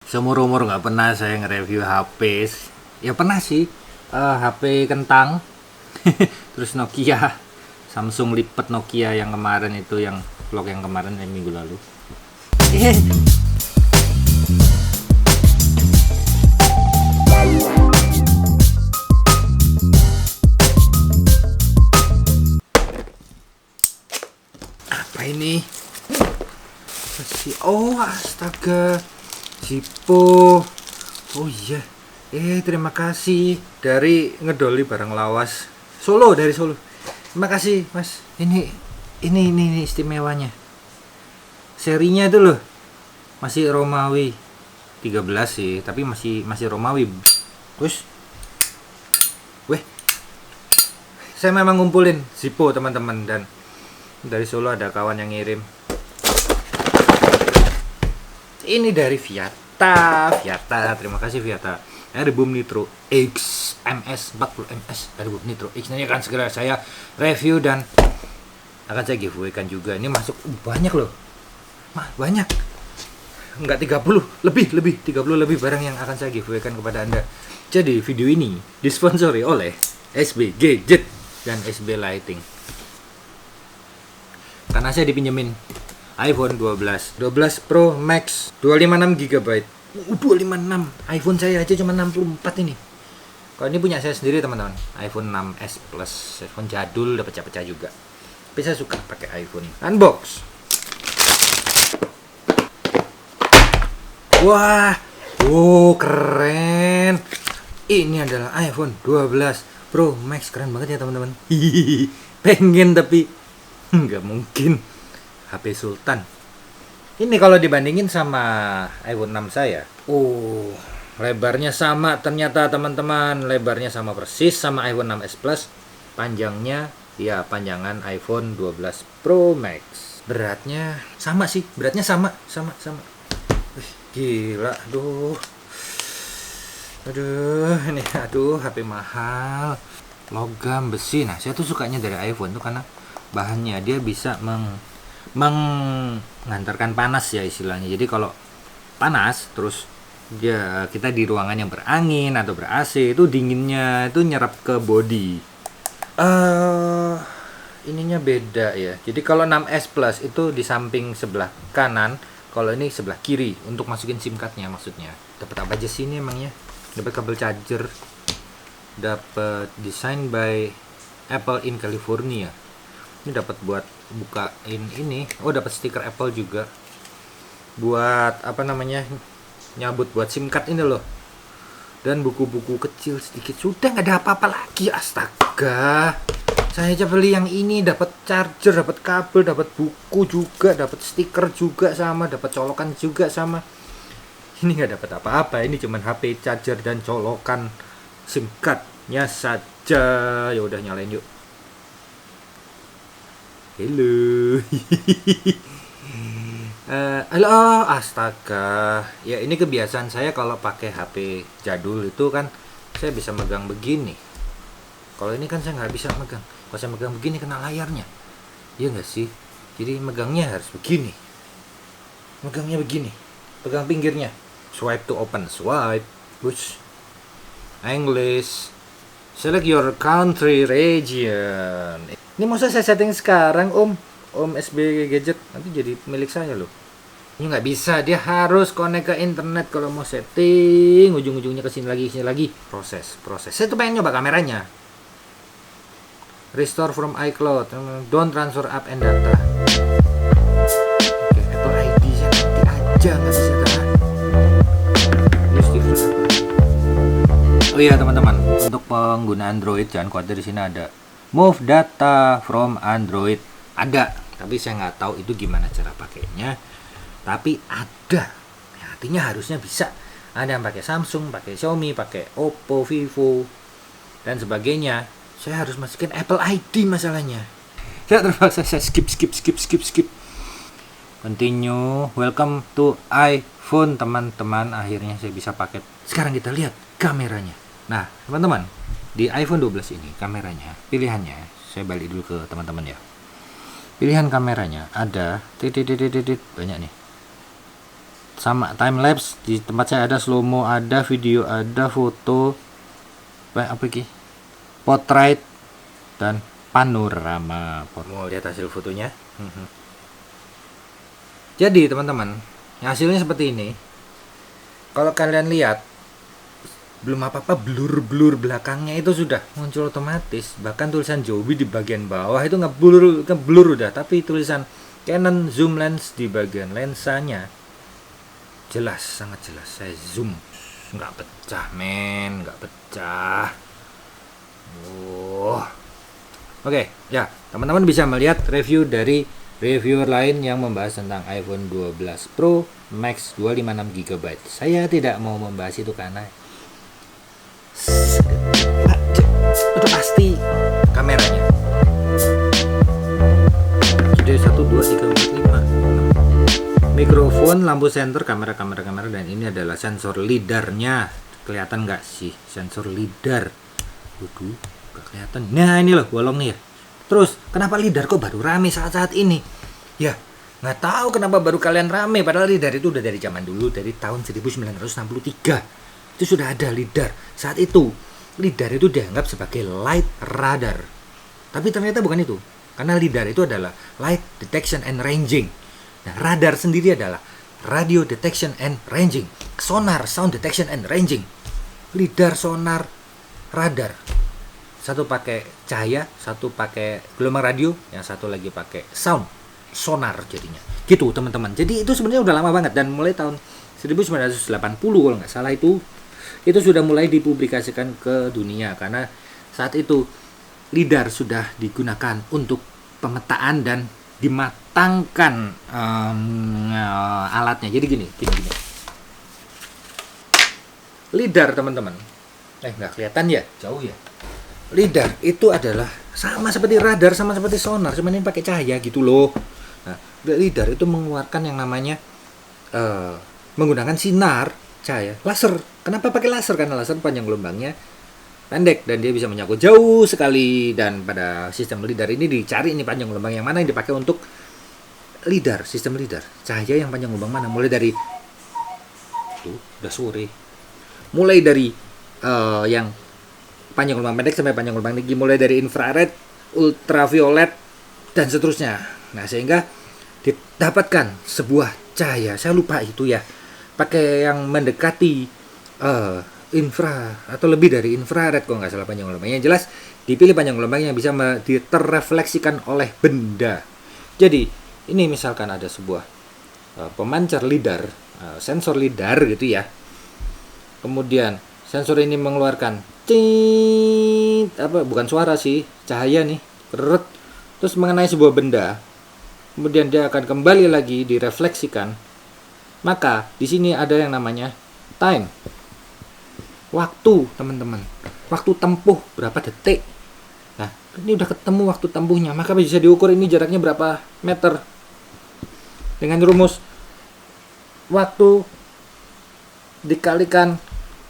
Seumur-umur nggak pernah saya nge-review HP. Ya pernah sih, HP kentang. Terus Nokia, Samsung lipat Nokia yang kemarin itu, yang vlog yang kemarin yang minggu lalu. Apa ini? Oh astaga, Zippo. Oh iya, terima kasih dari ngedoli barang lawas Solo, dari Solo. Terima kasih mas. Ini istimewanya. Serinya itu loh masih Romawi 13 sih, tapi masih Romawi. Terus, saya memang ngumpulin Zippo teman-teman, dan dari Solo ada kawan yang ngirim. Ini dari Viata, terima kasih Viata. Airboom Nitro X MS 40 MS Airboom Nitro X. Ini akan segera saya review dan akan saya giveaway kan juga. Ini masuk banyak loh, banyak, enggak 30 lebih barang yang akan saya giveaway kan kepada Anda. Jadi video ini disponsori oleh SB Gadget dan SB Lighting, karena saya dipinjemin iPhone 12 Pro Max 256 GB. 256, iPhone saya aja cuma 64 ini. Kalau ini punya saya sendiri teman-teman, iPhone 6s Plus, iPhone jadul, udah pecah-pecah juga. Tapi saya suka pakai iPhone. Unbox. Wah, keren. Ini adalah iPhone 12 Pro Max, keren banget ya teman-teman. Pengen tapi nggak mungkin. HP Sultan. Ini kalau dibandingin sama iPhone 6 saya. Lebarnya sama ternyata teman-teman. Lebarnya sama persis sama iPhone 6s Plus. Panjangnya ya panjangan iPhone 12 Pro Max. Beratnya sama sih. Beratnya sama. Gila, ini HP mahal. Logam besi. Nah, saya tuh sukanya dari iPhone tuh karena bahannya dia bisa mengantarkan panas ya istilahnya. Jadi kalau panas terus kita di ruangan yang berangin atau ber-AC, itu dinginnya itu nyerap ke body. Ininya beda ya. Jadi kalau 6s Plus itu di samping sebelah kanan, kalau ini sebelah kiri untuk masukin SIM cardnya maksudnya. Dapat apa aja sih ini emangnya? Dapat kabel charger, dapat design by Apple in California. Ini dapat buat bukain ini. Dapat stiker Apple juga. Buat nyabut buat SIM card ini loh. Dan buku-buku kecil sedikit. Sudah nggak ada apa-apa lagi. Astaga. Saya aja beli yang ini, dapat charger, dapat kabel, dapat buku juga, dapat stiker juga sama, dapat colokan juga sama. Ini nggak dapat apa-apa. Ini cuman HP, charger dan colokan SIM cardnya saja. Ya udah, nyalain yuk. Halo. Halo, astaga. Ya ini kebiasaan saya kalau pakai HP jadul itu kan saya bisa megang begini. Kalau ini kan saya nggak bisa megang. Kalau saya megang begini kena layarnya. Iya nggak sih? Jadi megangnya harus begini. Megangnya begini. Pegang pinggirnya. Swipe to open. Swipe. Push. English. Select your country region. Ini mau saya setting sekarang Om SB Gadget, nanti jadi milik saya loh. Ini nggak bisa, dia harus connect ke internet kalau mau setting. Ujung-ujungnya ke sini lagi. Proses. Saya tuh pengen nyoba kameranya. Restore from iCloud. Don't transfer app and data. Oke, Apple ID saya nanti aja, nggak bisa dah. Oh iya teman-teman, untuk pengguna Android jangan khawatir, di sini ada Move data from Android. Ada, tapi saya nggak tahu itu gimana cara pakainya. Tapi ada, artinya harusnya bisa. Ada yang pakai Samsung, pakai Xiaomi, pakai Oppo, Vivo, dan sebagainya. Saya harus masukin Apple ID masalahnya. Saya terpaksa saya skip. Continue, welcome to iPhone teman-teman. Akhirnya saya bisa pakai. Sekarang kita lihat kameranya. Nah teman-teman, di iPhone 12 ini kameranya, pilihannya, saya balik dulu ke teman-teman ya. Pilihan kameranya ada banyak nih. sama time lapse. Di tempat saya ada slow mo, ada video, ada foto, apa iki? Portrait dan panorama. Mau lihat hasil fotonya? Jadi teman-teman, hasilnya seperti ini. Kalau kalian lihat, belum apa-apa blur belakangnya itu sudah muncul otomatis. Bahkan tulisan Joby di bagian bawah itu ngeblur udah, tapi tulisan Canon zoom lens di bagian lensanya jelas, sangat jelas. Saya zoom, nggak pecah men, nggak pecah. Oke, ya teman-teman bisa melihat review dari reviewer lain yang membahas tentang iPhone 12 Pro Max 256GB. Saya tidak mau membahas itu karena itu pasti kameranya. Sudah 1, 2, 3, 4, 5. Mikrofon, lampu senter, kamera, dan ini adalah sensor lidarnya. Kelihatan nggak sih sensor lidar? Waduh, nggak kelihatan. Nah ini loh bolong nih ya. Terus kenapa lidar kok baru rame saat-saat ini? Ya nggak tahu kenapa baru kalian rame. Padahal lidar itu udah dari zaman dulu, dari tahun 1963 itu sudah ada lidar. Saat itu lidar itu dianggap sebagai light radar. Tapi ternyata bukan itu. Karena lidar itu adalah light detection and ranging. Nah, radar sendiri adalah radio detection and ranging. Sonar, sound detection and ranging. Lidar, sonar, radar. Satu pakai cahaya, satu pakai gelombang radio, yang satu lagi pakai sound, sonar jadinya. Gitu teman-teman. Jadi itu sebenarnya udah lama banget, dan mulai tahun 1980 kalau nggak salah itu sudah mulai dipublikasikan ke dunia, karena saat itu lidar sudah digunakan untuk pemetaan dan dimatangkan alatnya. Jadi gini. Lidar teman-teman. Nggak kelihatan ya? Jauh ya. Lidar itu adalah sama seperti radar, sama seperti sonar, cuma ini pakai cahaya gitu loh. Nah, lidar itu mengeluarkan yang namanya menggunakan sinar cahaya laser. Kenapa pakai laser? Karena laser panjang gelombangnya pendek dan dia bisa menjangkau jauh sekali. Dan pada sistem lidar ini dicari ini panjang gelombang yang mana yang dipakai untuk lidar, sistem lidar. Cahaya yang panjang gelombang mana? Mulai dari udah sore. Mulai dari yang panjang gelombang pendek sampai panjang gelombang tinggi, mulai dari infrared, ultraviolet dan seterusnya. Nah, sehingga didapatkan sebuah cahaya, saya lupa itu ya, pakai yang mendekati infra atau lebih dari infrared kalau nggak salah panjang gelombangnya. Yang jelas dipilih panjang gelombang yang bisa terrefleksikan oleh benda. Jadi ini misalkan ada sebuah pemancar lidar, sensor lidar gitu ya. Kemudian sensor ini mengeluarkan bukan suara sih, cahaya nih, terus mengenai sebuah benda. Kemudian dia akan kembali lagi direfleksikan. Maka di sini ada yang namanya time. Waktu, teman-teman. Waktu tempuh berapa detik. Nah, ini udah ketemu waktu tempuhnya, maka bisa diukur ini jaraknya berapa meter. Dengan rumus waktu dikalikan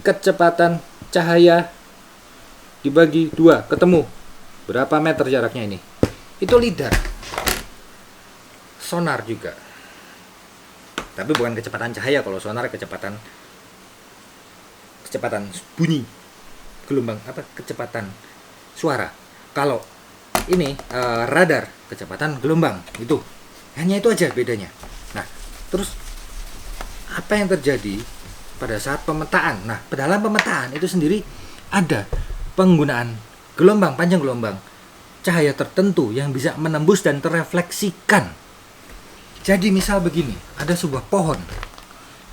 kecepatan cahaya dibagi 2, ketemu berapa meter jaraknya ini. Itu lidar. Sonar juga, tapi bukan kecepatan cahaya. Kalau sonar kecepatan bunyi, gelombang kecepatan suara. Kalau ini radar, kecepatan gelombang. Itu hanya itu aja bedanya. Nah, terus apa yang terjadi pada saat pemetaan? Nah, dalam pemetaan itu sendiri ada penggunaan gelombang, panjang gelombang cahaya tertentu yang bisa menembus dan terrefleksikan. Jadi misal begini, ada sebuah pohon.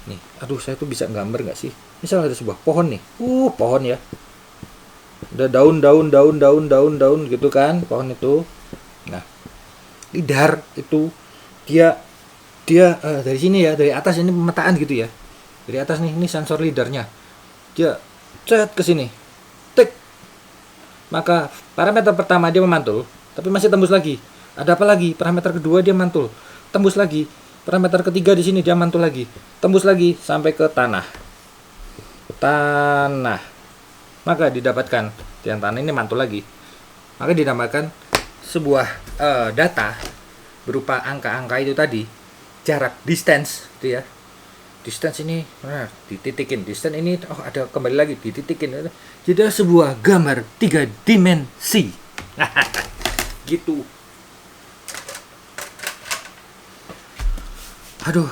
Nih, saya tuh bisa gambar nggak sih? Misal ada sebuah pohon nih, pohon ya. Ada daun gitu kan, pohon itu. Nah, lidar itu dia dari sini ya, dari atas ini pemetaan gitu ya. Dari atas nih, ini sensor lidarnya. Dia cet ke sini. Tik. Maka parameter pertama dia memantul, tapi masih tembus lagi. Ada apa lagi? Parameter kedua dia mantul, tembus lagi. Parameter ketiga di sini dia mantul lagi, tembus lagi sampai ke tanah. Maka didapatkan yang tanah ini mantul lagi. Maka dinamakan sebuah data berupa angka-angka itu tadi, jarak, distance, gitu ya. Distance ini dititikin, distance ini ada kembali lagi dititikin. Jadi ada sebuah gambar 3 dimensi. Gitu. Aduh.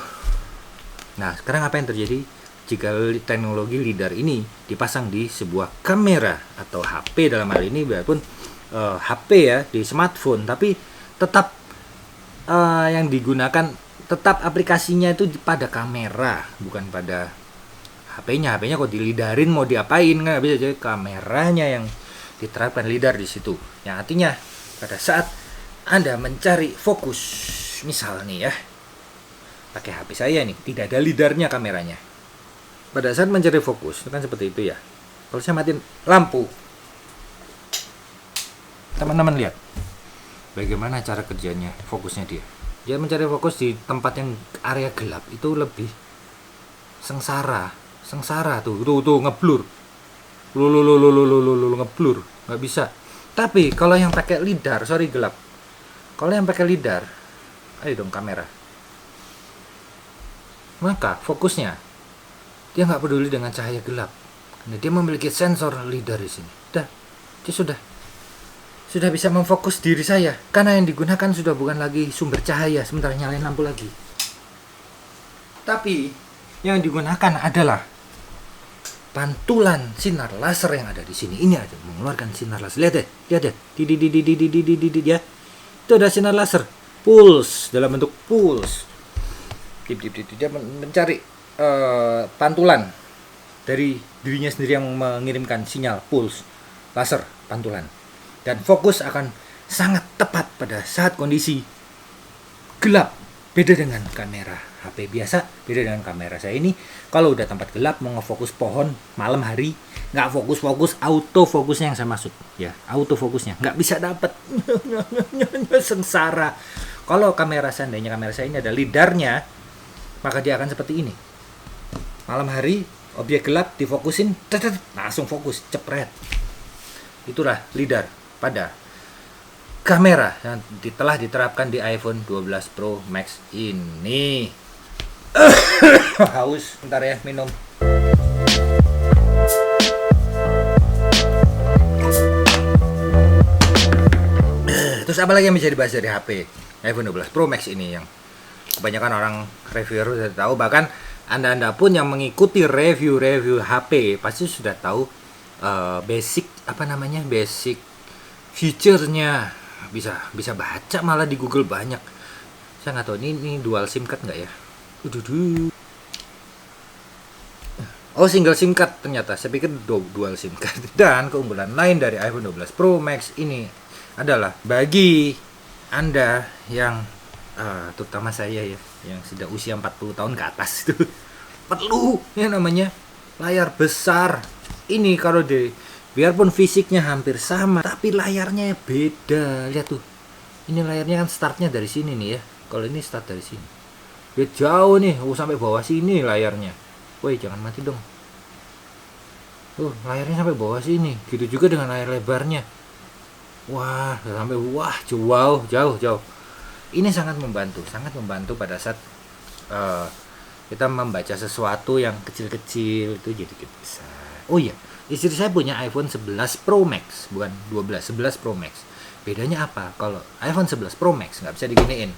Nah, sekarang apa yang terjadi jika teknologi LiDAR ini dipasang di sebuah kamera atau HP dalam hal ini, biarpun HP ya, di smartphone, tapi tetap yang digunakan, tetap aplikasinya itu pada kamera, bukan pada HP-nya. HP-nya kok dilidarin mau diapain, nggak bisa. Jadi kameranya yang diterapkan LiDAR di situ. Yang artinya pada saat Anda mencari fokus, misal nih ya, pakai HP saya nih, tidak ada LiDAR-nya kameranya. Pada saat mencari fokus, itu kan seperti itu ya. Kalau saya matiin lampu, teman-teman lihat bagaimana cara kerjanya, fokusnya dia. Dia mencari fokus di tempat yang area gelap itu lebih sengsara tuh ngeblur, ngeblur, nggak bisa. Tapi kalau yang pakai LiDAR, gelap. Kalau yang pakai LiDAR, ayo dong kamera, maka fokusnya dia nggak peduli dengan cahaya gelap. Karena dia memiliki sensor LiDAR di sini. Dia sudah bisa memfokus diri saya, karena yang digunakan sudah bukan lagi sumber cahaya. Sebentar nyalain lampu lagi. Tapi yang digunakan adalah pantulan sinar laser yang ada di sini. Ini ada mengeluarkan sinar laser. Lihat deh. Ya. Itu ada sinar laser, pulse, dalam bentuk pulse. Dia mencari pantulan dari dirinya sendiri yang mengirimkan sinyal pulse laser pantulan. Dan fokus akan sangat tepat pada saat kondisi gelap. Beda dengan kamera HP biasa, beda dengan kamera saya ini. Kalau udah tempat gelap, mau ngefokus pohon malam hari, nggak fokus, autofokusnya yang saya maksud ya, autofokusnya nggak bisa dapat. Sengsara. Kalau seandainya kamera saya ini ada LiDAR-nya, maka dia akan seperti ini. Malam hari, objek gelap difokusin, langsung fokus, cepret. Itulah LiDAR pada kamera yang telah diterapkan di iPhone 12 Pro Max ini. Haus, bentar ya, minum. Terus apa lagi yang bisa dibahas dari HP iPhone 12 Pro Max ini yang kebanyakan orang reviewer sudah tahu, bahkan Anda pun yang mengikuti review HP pasti sudah tahu basic feature-nya. Bisa baca malah di Google banyak. Saya nggak tahu ini dual SIM card nggak ya. Oh, single SIM card ternyata. Saya pikir dual SIM card. Dan keunggulan lain dari iPhone 12 Pro Max ini adalah bagi Anda yang terutama saya ya, yang sudah usia 40 tahun ke atas itu perlu yang namanya layar besar. Ini kalau biarpun fisiknya hampir sama, tapi layarnya beda. Lihat tuh, ini layarnya kan startnya dari sini nih ya. Kalau ini start dari sini, dia jauh nih, sampai bawah sini layarnya. Woi, jangan mati dong. Layarnya sampai bawah sini. Gitu juga dengan layar lebarnya. Jauh. Ini sangat membantu pada saat kita membaca sesuatu yang kecil-kecil itu jadi besar. Oh iya, istri saya punya iPhone 11 Pro Max, bukan 12, 11 Pro Max. Bedanya apa? Kalau iPhone 11 Pro Max nggak bisa diginiin.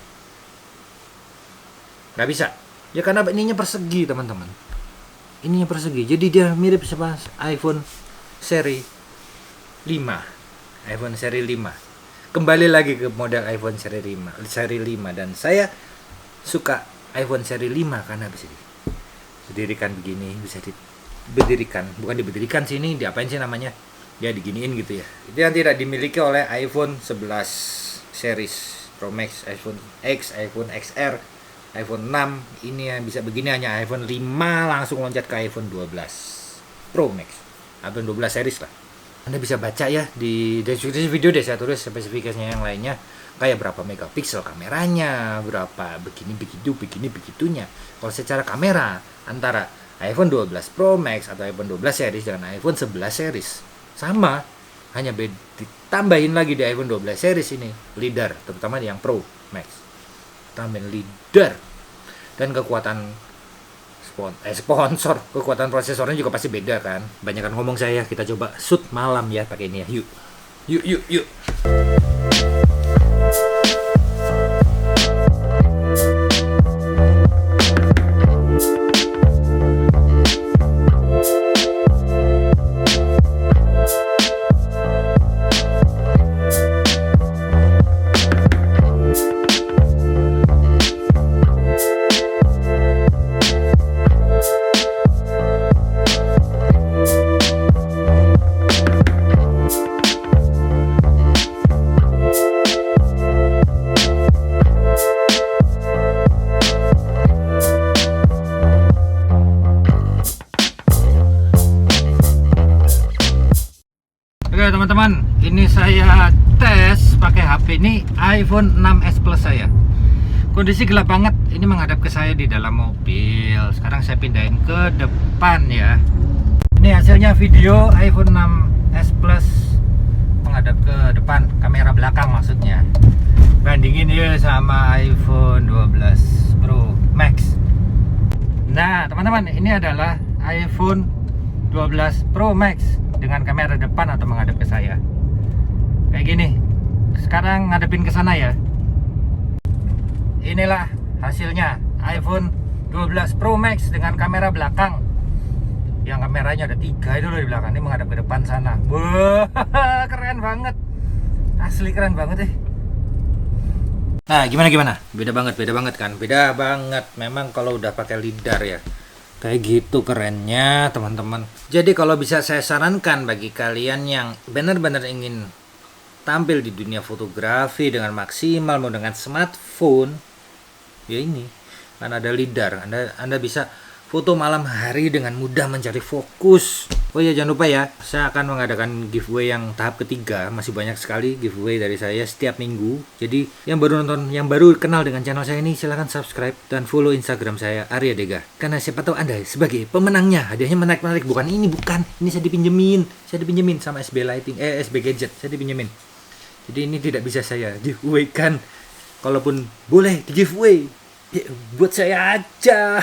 Nggak bisa. Ya karena ininya persegi, teman-teman. Ininya persegi. Jadi dia mirip sama iPhone seri 5. iPhone seri 5. Kembali lagi ke model iPhone seri 5. Dan saya suka iPhone seri 5 karena bisa didirikan begini, bukan diberdirikan sih, ini diapain sih namanya? Ya diginiin gitu ya. Itu yang tidak dimiliki oleh iPhone 11 series Pro Max, iPhone X, iPhone XR, iPhone 6. Ini yang bisa begini hanya iPhone 5 langsung loncat ke iPhone 12 Pro Max, iPhone 12 series lah. Anda bisa baca ya di deskripsi video deh, saya tulis spesifikasinya yang lainnya, kayak berapa megapiksel kameranya, berapa begitunya. Kalau secara kamera antara iPhone 12 Pro Max atau iPhone 12 series dengan iPhone 11 series sama, hanya ditambahin lagi di iPhone 12 series ini LiDAR, terutama yang Pro Max tambahin LiDAR, dan kekuatan sponsor, kekuatan prosesornya juga pasti beda kan. Banyakan ngomong saya, kita coba shoot malam ya pakai ini ya. Yuk. Oke teman-teman, ini saya tes pakai HP ini iPhone 6s Plus saya. Kondisi gelap banget, ini menghadap ke saya di dalam mobil. Sekarang saya pindahin ke depan ya. Ini hasilnya video iPhone 6s Plus menghadap ke depan, kamera belakang maksudnya. Bandingin ya sama iPhone 12 Pro Max. Nah teman-teman, ini adalah iPhone 12 Pro Max dengan kamera depan atau menghadap ke saya kayak gini. Sekarang ngadepin ke sana ya. Inilah hasilnya iPhone 12 Pro Max dengan kamera belakang. Yang kameranya ada 3 itu loh di belakang, ini menghadap ke depan sana. Wah, keren banget. Asli keren banget deh. Nah, gimana? Beda banget kan? Beda banget. Memang kalau udah pakai lidar ya. Kayak gitu kerennya teman-teman. Jadi kalau bisa saya sarankan bagi kalian yang benar-benar ingin tampil di dunia fotografi dengan maksimal mau dengan smartphone, ya ini kan ada lidar. Anda bisa foto malam hari dengan mudah mencari fokus. Oh ya jangan lupa ya, saya akan mengadakan giveaway yang tahap ketiga. Masih banyak sekali giveaway dari saya setiap minggu. Jadi yang baru nonton, yang baru kenal dengan channel saya ini, silahkan subscribe dan follow Instagram saya Arya Dega. Karena siapa tahu Anda sebagai pemenangnya. Hadiahnya menarik-menarik. Bukan. Ini saya dipinjemin sama SB Lighting, SB Gadget. Saya dipinjemin. Jadi ini tidak bisa saya giveaway kan. Kalaupun boleh di giveaway, ya, buat saya aja.